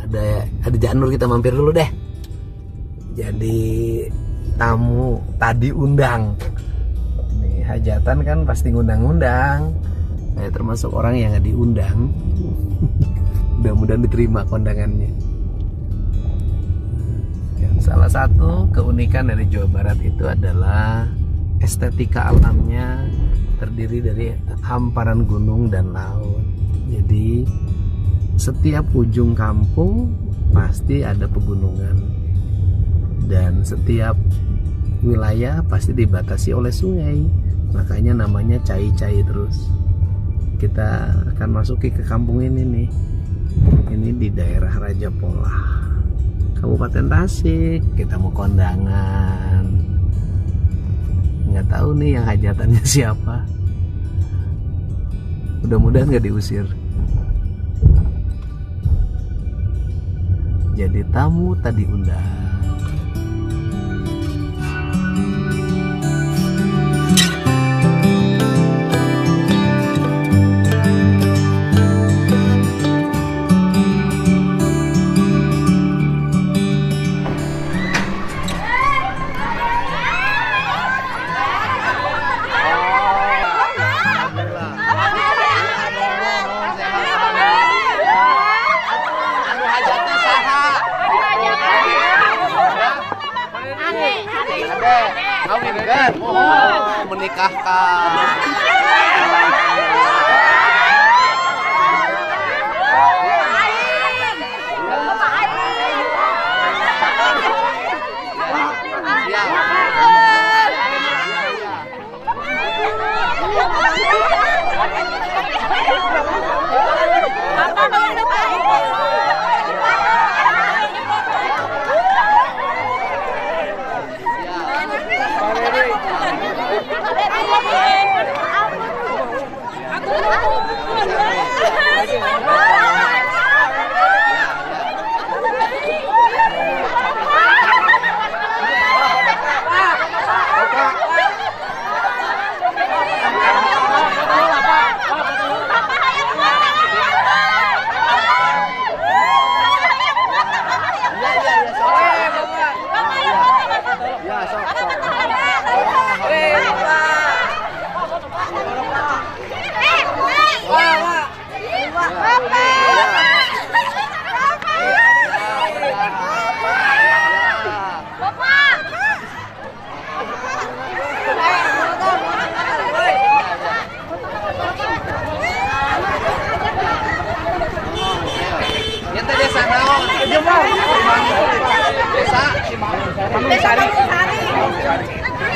ada Janur, kita mampir dulu deh. Jadi tamu tadi undang. Nih hajatan kan pasti ngundang-undang. Saya termasuk orang yang nggak diundang. Mudah-mudahan diterima kondangannya. Dan salah satu keunikan dari Jawa Barat itu adalah estetika alamnya terdiri dari hamparan gunung dan laut. Jadi setiap ujung kampung pasti ada pegunungan, dan setiap wilayah pasti dibatasi oleh sungai. Makanya namanya cai-cai terus. Kita akan masuki ke kampung ini nih. Ini di daerah Raja Polah, Kabupaten Tasik. Kita mau kondangan. Nggak tahu nih yang hajatannya siapa. Mudah-mudahan nggak diusir. Jadi tamu tadi undang. Kawinkan, menikahkan.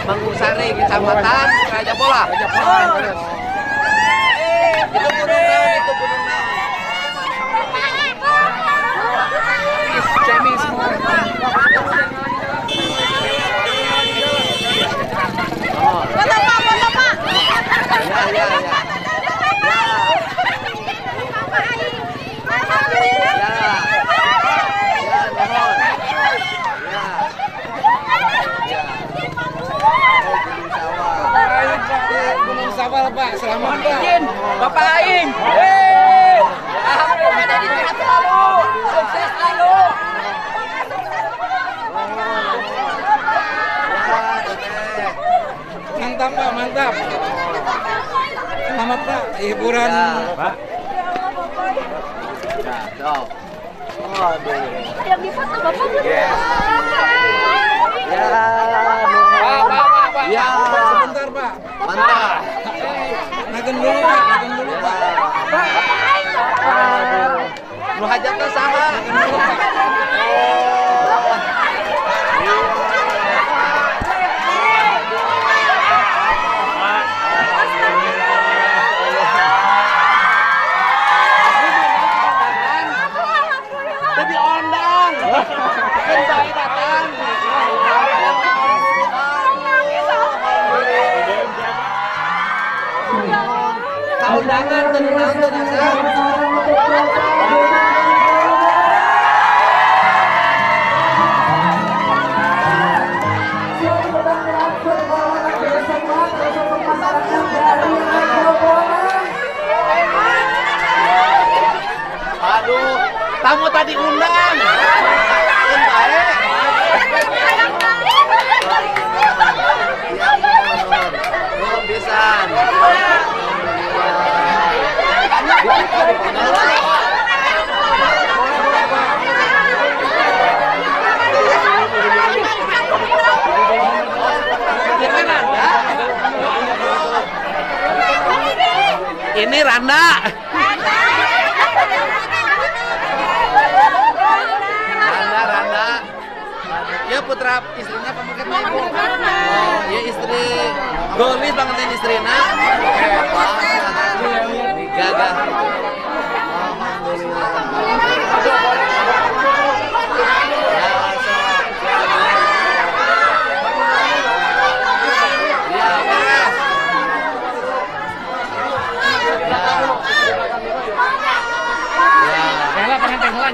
Mangkusari, Kecamatan Raja Polah. Itu gunung naon, itu gunung naon. Cemis semua. Foto Pak. Ya. Pak, selamat Pak. Bapak Aing. Alhamdulillah jadi sehat selalu. Sukses selalu. Mantap Pak, mantap. Selamat Pak, hiburan Pak. Yang di foto Bapak. Pak. Ya. Sebentar Pak. Mantap. Nagen dulu Pak. Lu hajatnya sama. Jadi ondang. Kembali datang. Undangan tenang. tamu tadi undang. Oh, pisan. Ini Randa. Randa. Ya putra istrinya pemakai ibu. Oh, ya istri. Golis banget ini istrinya. Gagah.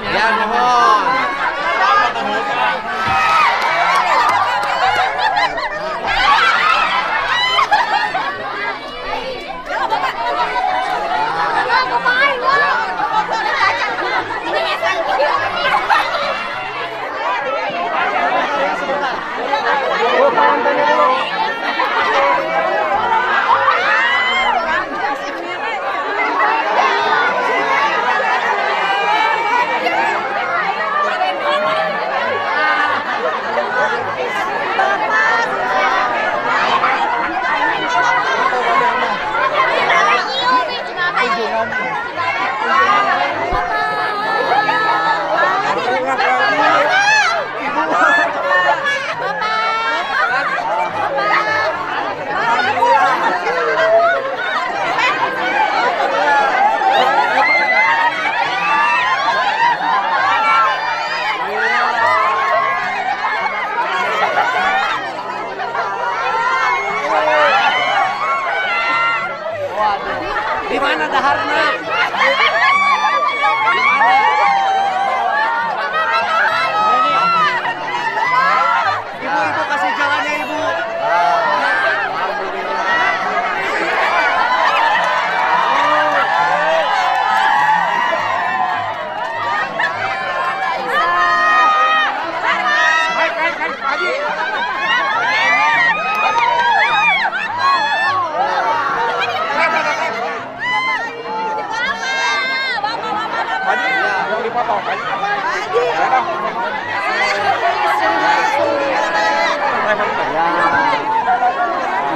Ya, mohon. Di mana daharna? Ibu kasih jalannya ibu.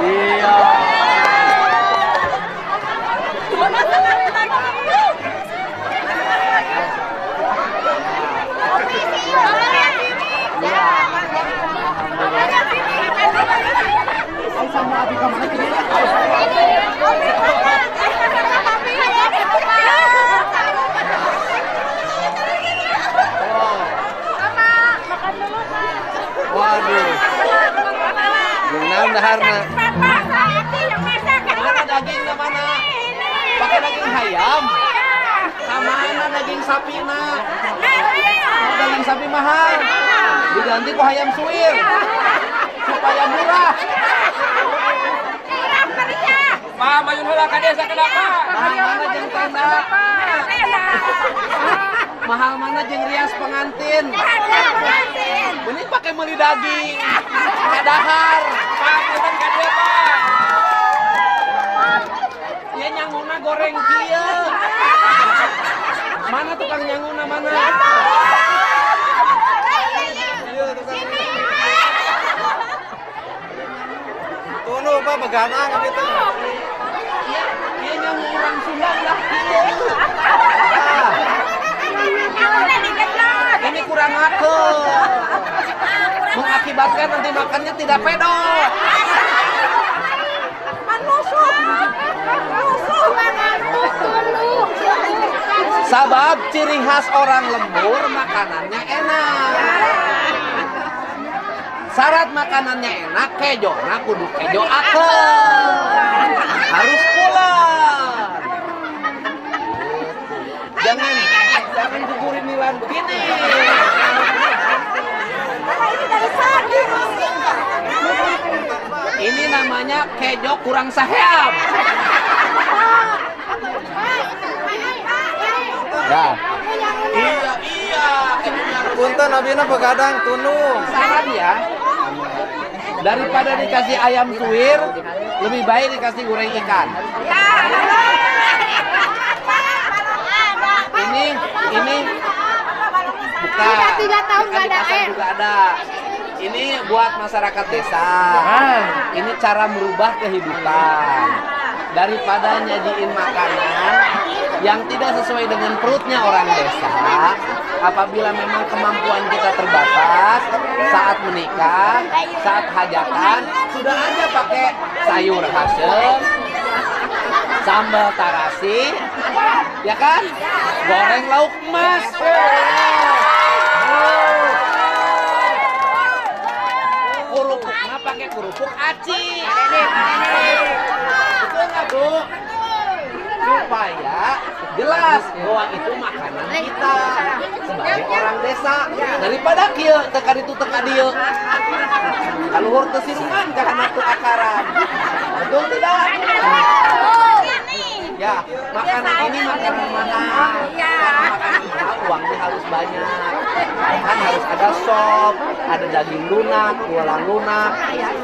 Iya. Sama Abi kemana sini? Waduh. Gimana daharna? Mana dagingnya mana? Pakai daging ayam. Sama mana daging sapi nak? Oh, daging sapi mahal. Diganti ku ayam suwir supaya murah. Pak, mayun heula ka desa kenapa? Mahal mana jeung tenda? Mahal mana jeung rias pengantin? Benih pakai meuli daging. Kadahar. Pak, punten ka dieu, Pak. Ya nyanguna goreng kieu. Mana tukang nyanguna mana? Tunu Pak beganang gitu. Iya nyangu orang Sunda udah kieu. Ini kurang aku. Mengakibatkan nanti makannya tidak pedo. Sabab ciri khas orang lembur makanannya enak. Syarat makanannya enak, kejona kudu kejo akeun. Harus pulang. Jangan gugurin nilan begini. Ini namanya kejo kurang saheam. Ya. Iya. Punten abina begadang tunu. Saran ya. Daripada dikasih ayam suwir, lebih baik dikasih goreng ikan. Ini bukan. 3 tahun Kan nggak di ada pasar air. juga ada. Ini buat masyarakat desa. Ini cara merubah kehidupan. Daripada nyajiin makanan yang tidak sesuai dengan perutnya orang desa, apabila memang kemampuan kita terbatas, saat menikah, saat hajatan, sudah aja pakai sayur hasem, sambal tarasi, ya kan? Goreng lauk emas. Kerupuknya pakai kerupuk aci. Betul nggak, Bu? Supaya jelas bahwa itu makanan kita sebagai orang desa. Daripada kieu teka ditu teka dieu. Kaluhur teu siruman karena teu akaran. Betul tidak? Ya, makanan ini makanan mahal. Karena makanan mahal uangnya harus banyak. Kan harus ada sop, ada daging lunak, tulang lunak.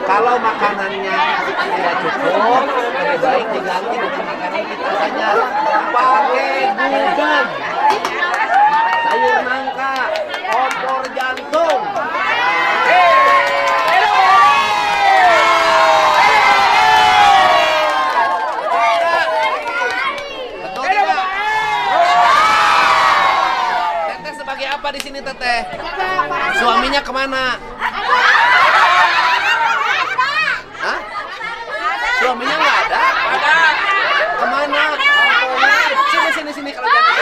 Kalau makanannya tidak cukup, lebih baik diganti dengan makanan kita saja. Pakai gudeg, sayur nangka, opor jantung. Betul tidak? Teteh sebagai apa di sini, Teteh? Suaminya kemana? Hah? Suaminya nggak ada? Ada. Kemana? Sini kalau jangan.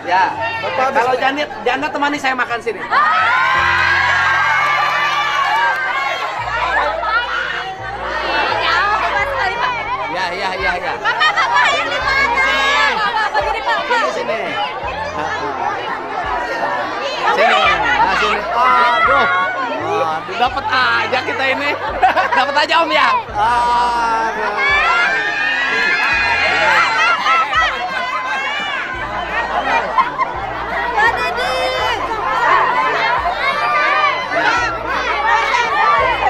Ya. Kalau Janda temani saya makan sini. Ya. Sini. Aduh. Dapat aja kita ini. Dapat aja Om ya.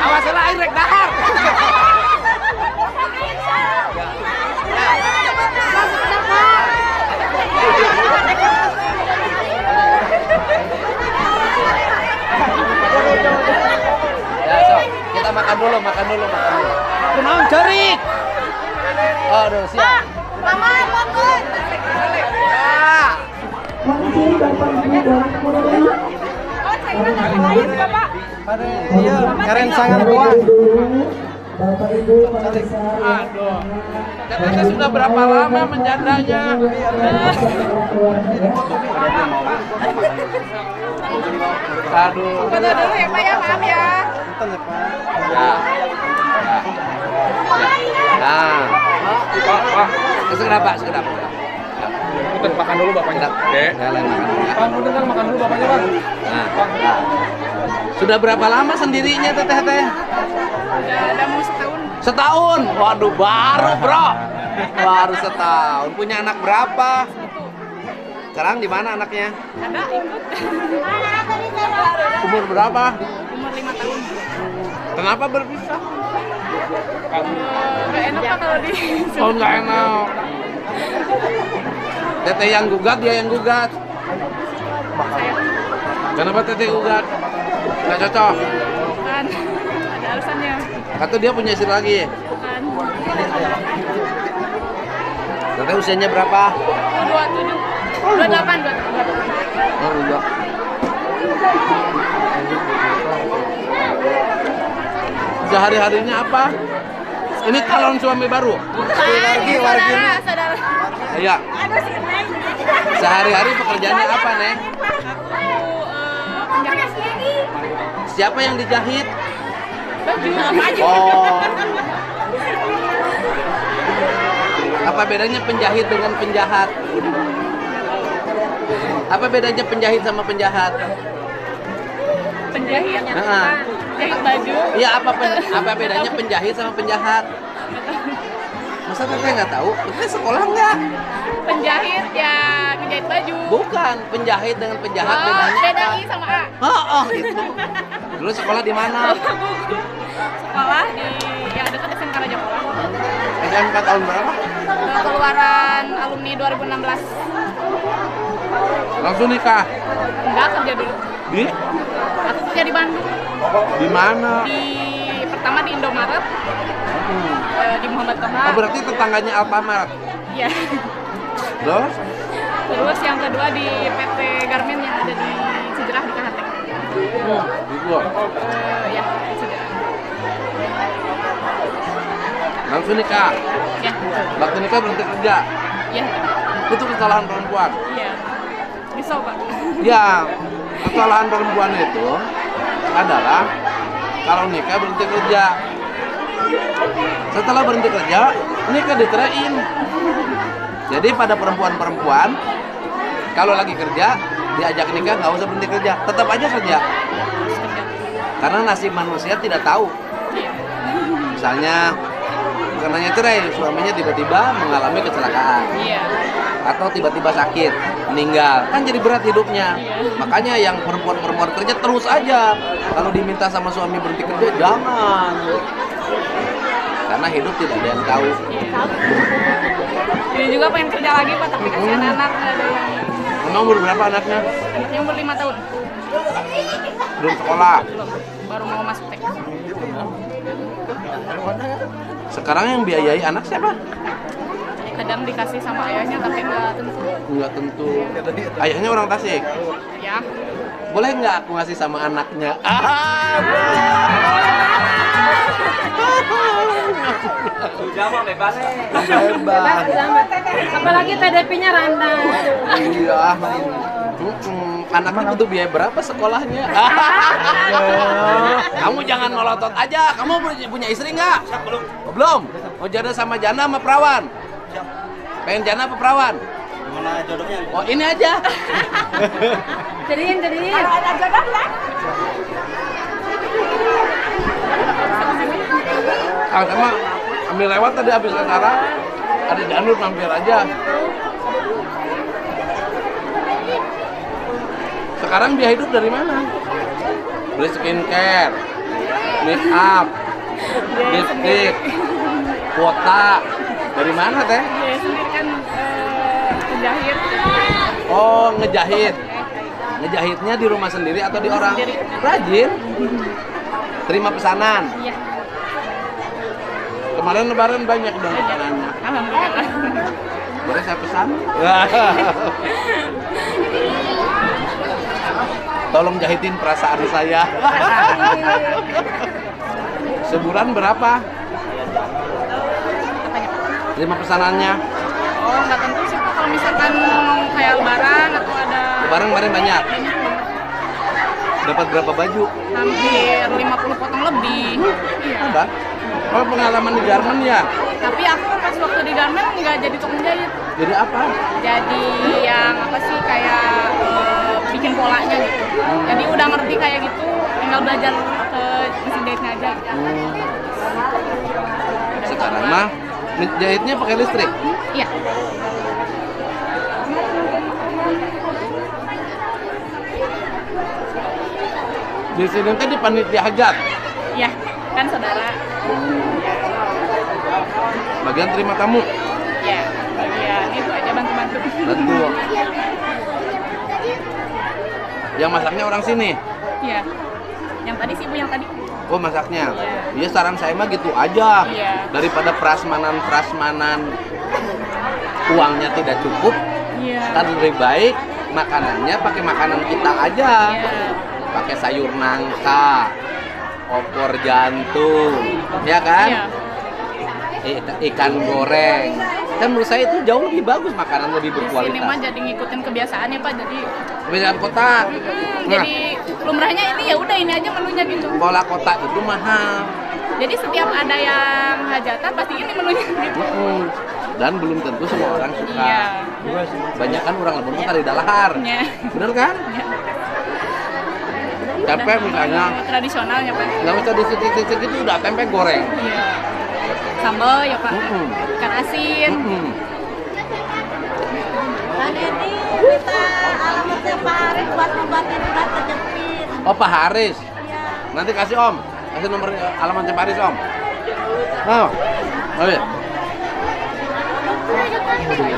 Awas lah air rek dahar. Ya, so, kita makan dulu. Kunaon cerik? Aduh, siap. Mama, fokus. Ya. Iya, keren sangat kuat. Aduh. Katanya sudah berapa lama menjandanya? Aduh. Foto dulu ya Pak ya, maaf ya. Ya. Nah. Sekedap. Punten makan dulu bapaknya. Oke. Ya, lain makan. Ya. Bang, punten kan makan dulu bapaknya, Bang. Nah. Sudah berapa lama sendirinya Teteh? Udah mau setahun. Setahun. Waduh, baru, Bro. Baru setahun. Punya anak berapa? Sekarang di mana anaknya? Ada ikut. Umur berapa? Umur 5 tahun. Kenapa berpisah? Gak enak Pak kalau di. Oh, nggak enak. Teteh yang gugat, dia yang gugat. Kenapa Teteh gugat? Nggak cocok. Bukan. Ada alasannya. Kata dia punya istri lagi. Bukan. Teteh usianya berapa? 27. 28. Oh, enggak. Sehari-harinya apa? Ini calon suami baru. Saudara. Iya. Sehari-hari pekerjaannya apa, Neng? Penjahit. Siapa yang dijahit? Baju apa aja. Oh. Apa bedanya penjahit dengan penjahat? Apa bedanya penjahit sama penjahat? Penjahit. Nah. Jahit baju. Iya, apa bedanya penjahit sama penjahat? Masa teteh nggak tahu? Teteh sekolah nggak? Penjahit yang ngejahit baju. Bukan, penjahit dengan penjahat Oh, bedanya beda apa? I sama A. Oh, gitu. Dulu sekolah di mana? Sekolah di yang dekat SMK Raja Polah. SMK tahun berapa? Keluaran alumni 2016. Langsung nikah? Enggak, kerja dulu. Di? Aku kerja di Bandung. Di mana? Pertama di Indomaret, di Muhammad Toha. Oh, berarti tetangganya Alfamart. Iya. Terus? Terus yang kedua di PT Garmin yang ada di Sejerah di KHT. Gitu. Ya, Sejerah. Langsung nikah? Ya. Waktu nikah berhenti kerja? Ya. Itu kesalahan perempuan? Iya. Bisa, Pak. Ya, kesalahan perempuan itu adalah kalau nikah berhenti kerja. Setelah berhenti kerja, nikah diteraiin. Jadi pada perempuan-perempuan, kalau lagi kerja, diajak nikah nggak usah berhenti kerja, tetap aja kerja. Karena nasib manusia tidak tahu. Misalnya, bukan hanya cerai, suaminya tiba-tiba mengalami kecelakaan. Iya. Atau tiba-tiba sakit, meninggal, kan jadi berat hidupnya. Makanya yang perempuan-perempuan kerja terus aja. Kalau diminta sama suami berhenti kerja, jangan. Karena hidup tidak ada yang tahu. Ini juga pengen kerja lagi, Pak, tapi kasihan anak nggak ada yang. Emang umur berapa anaknya? Anaknya umur 5 tahun. Belum sekolah. Belum. Baru mau masuk TK. Sekarang yang biayai anak siapa? Kadang dikasih sama ayahnya, tapi nggak tentu. Nggak tentu. Ayahnya orang Tasik. Ya. Boleh nggak aku ngasih sama anaknya? Bebas. Apalagi TDP-nya rendah. Iya. Anaknya butuh biaya berapa sekolahnya? Kamu jangan nolotot aja. Kamu punya istri nggak? Belum. Mau jodoh sama janda sama perawan? Pengen janda apa perawan? Gimana jodohnya? Oh, ini aja. Jadiin. Kalau ada jodoh ya. Kang sama ambil lewat tadi habis acara. Ada janur mampir aja. Sekarang dia hidup dari mana? Beli skincare, make up, lipstick, kuota. Dari mana teh? Dia sendiri kan penjahit. Oh, ngejahit. Ngejahitnya di rumah sendiri atau di orang? Sendiri. Rajin. Terima pesanan. Iya. Kemarin lebaran banyak dong pesanannya. Alhamdulillah. Boleh saya pesan? Tolong jahitin perasaan saya. Sebulan berapa? Apanya, Pak? 5 pesanannya. Oh, nggak tentu sih, Pak. Kalau misalkan kayak lebaran atau ada Lebaran kemarin banyak. banyak banget. Dapat berapa baju? Hampir 50 potong lebih. Iya. Ada. Oh, pengalaman di Garmen ya? Tapi aku pas waktu di Garmen nggak jadi tukang jahit. Jadi apa? Jadi yang apa sih kayak bikin polanya gitu. Jadi udah ngerti kayak gitu, tinggal belajar ke mesin jahitnya aja. Gitu. Sekarang mah jahitnya pakai listrik. Iya. Di sini tadi panitia hajat. Iya, kan saudara. Bagian terima tamu. Iya, bagian itu aja bantu-bantu. Bantu. Yang masaknya orang sini. Iya. Yang tadi sih, Bu, yang tadi. Oh, masaknya. Iya. Iya, saran saya mah gitu aja. Iya. Daripada prasmanan uangnya tidak cukup, Iya. kan lebih baik makanannya pakai makanan kita aja. Iya. Pakai sayur nangka, opor jantung, ya kan? Iya. Ikan goreng. Kan menurut saya itu jauh lebih bagus, makanan lebih Di sini mah berkualitas. jadi ngikutin kebiasaannya, Pak. Jadi Beda kota. jadi lumrahnya ini ya udah ini aja menunya gitu. Pola kota itu mahal. Jadi setiap ada yang hajatan pasti ini menunya gitu. Dan belum tentu semua orang suka. Iya. Banyak kan orang lebur tadi dalahar. Iya. Bener kan? Iya. Tempe misalnya Tradisionalnya, Pak. nggak usah disitik-sitik itu udah tempe goreng. Iya. Sambal ya Pak. Mm-mm. Ikan asin. Dan ini kita alamatnya Pak Haris buat membuatin surat ke Jepit. Oh, Pak Haris. Iya. Nanti kasih Om. Kasih nomor alamatnya Pak Haris, Om. Oh. Oh iya.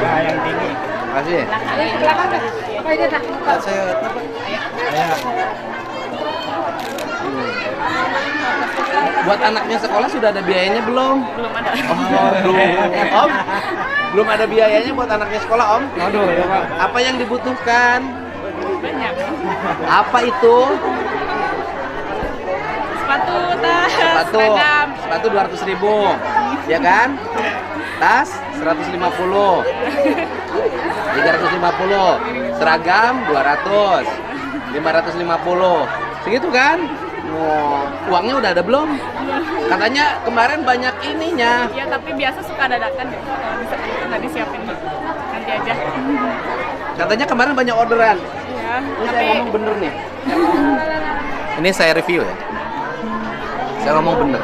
Yang tinggi. Kasih. Buat anaknya sekolah sudah ada biayanya belum? Belum ada. Oh, belum. Om, belum ada biayanya buat anaknya sekolah, Om. Aduh, ya Pak. Apa yang dibutuhkan? Banyak. Apa itu? Sepatu, tas, Sepatu. seragam. Sepatu 200.000. Ya kan? Tas 150. 350. Seragam 200. 550. Segitu kan? Oh, uangnya udah ada belum? Katanya kemarin banyak ininya. Iya, tapi biasa suka dadakan gitu. Kalau bisa nggak disiapin gitu. Nanti aja. Katanya kemarin banyak orderan. Iya, Ini tapi saya ngomong bener nih. Ini saya review ya. Saya ngomong bener.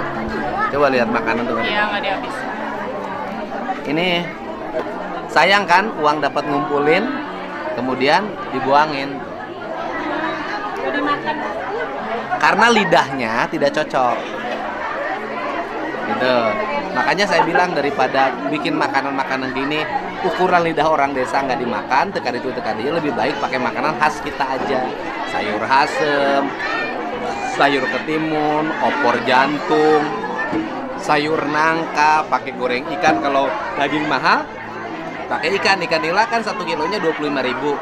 Coba lihat makanan tuh. iya nggak dihabis. Ini sayang kan uang dapat ngumpulin, kemudian dibuangin. Karena lidahnya tidak cocok. Gitu. Makanya saya bilang daripada bikin makanan-makanan gini, ukuran lidah orang desa nggak dimakan, tekan itu lebih baik pakai makanan khas kita aja. Sayur asem, sayur ketimun, opor jantung, sayur nangka, pakai goreng ikan. Kalau daging mahal, pakai ikan nila kan 1 kilonya 25.000,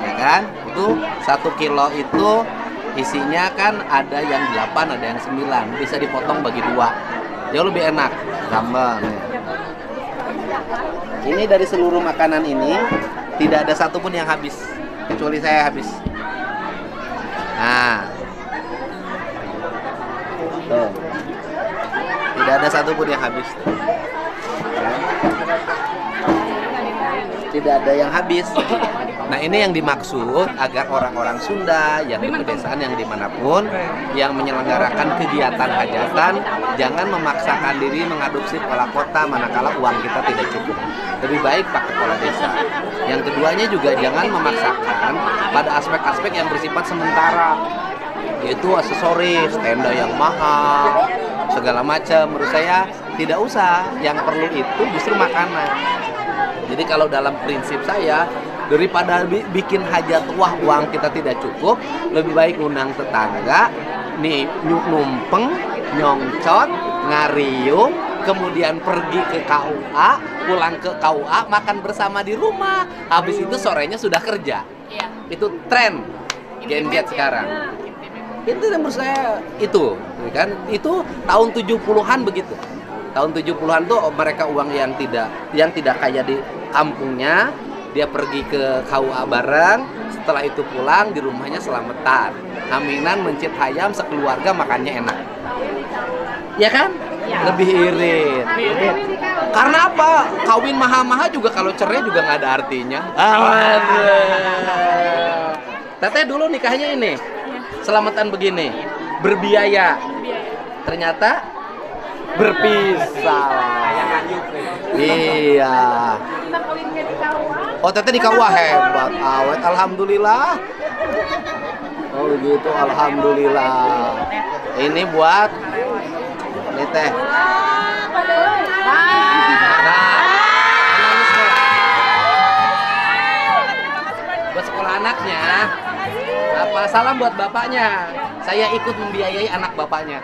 ya kan? Itu 1 kilo itu isinya kan ada yang 8, ada yang 9, bisa dipotong bagi 2, jauh lebih enak. Sambal nih. Ini dari seluruh makanan ini tidak ada satupun yang habis, kecuali saya habis. Nah, tuh. Tidak ada satupun yang habis. Tidak ada yang habis. Nah, ini yang dimaksud agar orang-orang Sunda yang di pedesaan yang dimanapun yang menyelenggarakan kegiatan hajatan jangan memaksakan diri mengadopsi pola kota manakala uang kita tidak cukup. Lebih baik pakai pola desa. Yang keduanya juga jangan memaksakan pada aspek-aspek yang bersifat sementara, yaitu aksesoris, tenda yang mahal, segala macam. Menurut saya tidak usah. Yang perlu itu justru makanan. Jadi kalau dalam prinsip saya, daripada bikin hajat wah uang kita tidak cukup, lebih baik undang tetangga, nih numpeng, nyongcot, ngariung, kemudian pergi ke KUA, pulang ke KUA, makan bersama di rumah. Habis itu sorenya sudah kerja. Iya. Itu tren Gen Z sekarang. Itu menurut saya itu, kan? Itu tahun 70-an begitu. Tahun 70-an tuh mereka uang yang tidak kaya di kampungnya, dia pergi ke KUA bareng, setelah itu pulang di rumahnya selamatan. Aminan mencit ayam sekeluarga makannya enak. Ya kan? Ya. Lebih irit. Karena apa? Kawin mahal-mahal juga kalau cerai juga nggak ada artinya. Teteh dulu nikahnya ini. Selamatan begini. Berbiaya. Ternyata berpisah. Iya. Oh, teteh di KUA hebat, awet, alhamdulillah. Oh gitu, alhamdulillah. Ini buat ini teh. Buat sekolah anaknya. Apa salam buat bapaknya. Saya ikut membiayai anak bapaknya.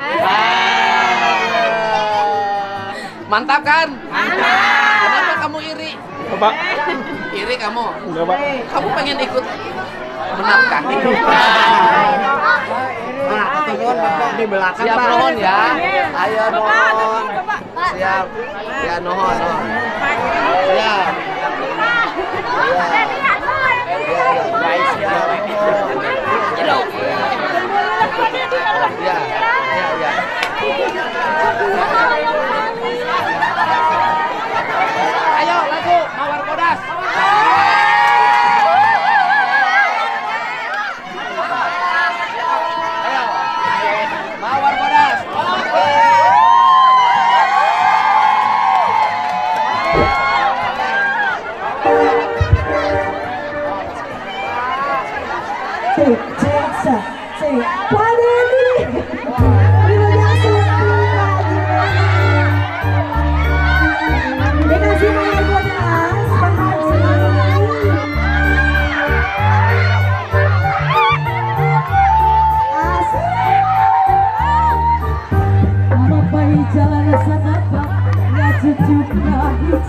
Mantap kan? Mantap. Kenapa kamu iri? Bapak. Iri kamu? Enggak, Pak. Kamu pengen ikut menafkahi? Di belakang, Siap Pak. nuhun ya. Ayo nuhun. Siap. Ya nuhun. Siap. Ya. Ya. Ayo lagu Mawar Kodas. Ayo. Mawar Kodas. Oke.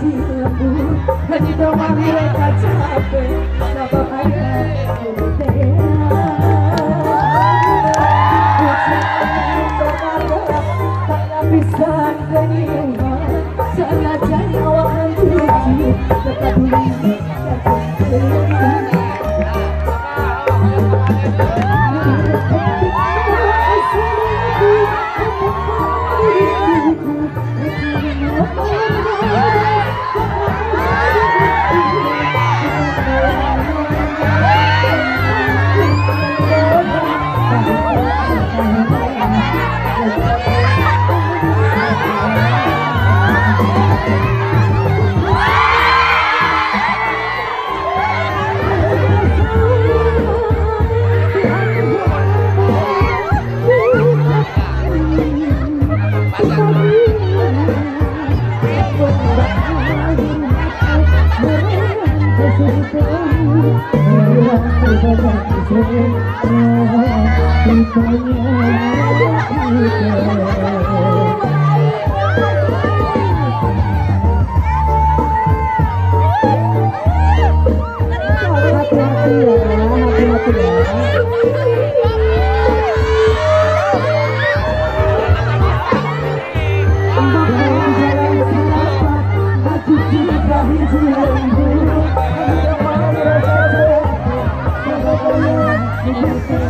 masih lembut, hanya doa mereka capek, tak bahaya bisa terima, sengaja awak tuju, tetap dulu. Thank you.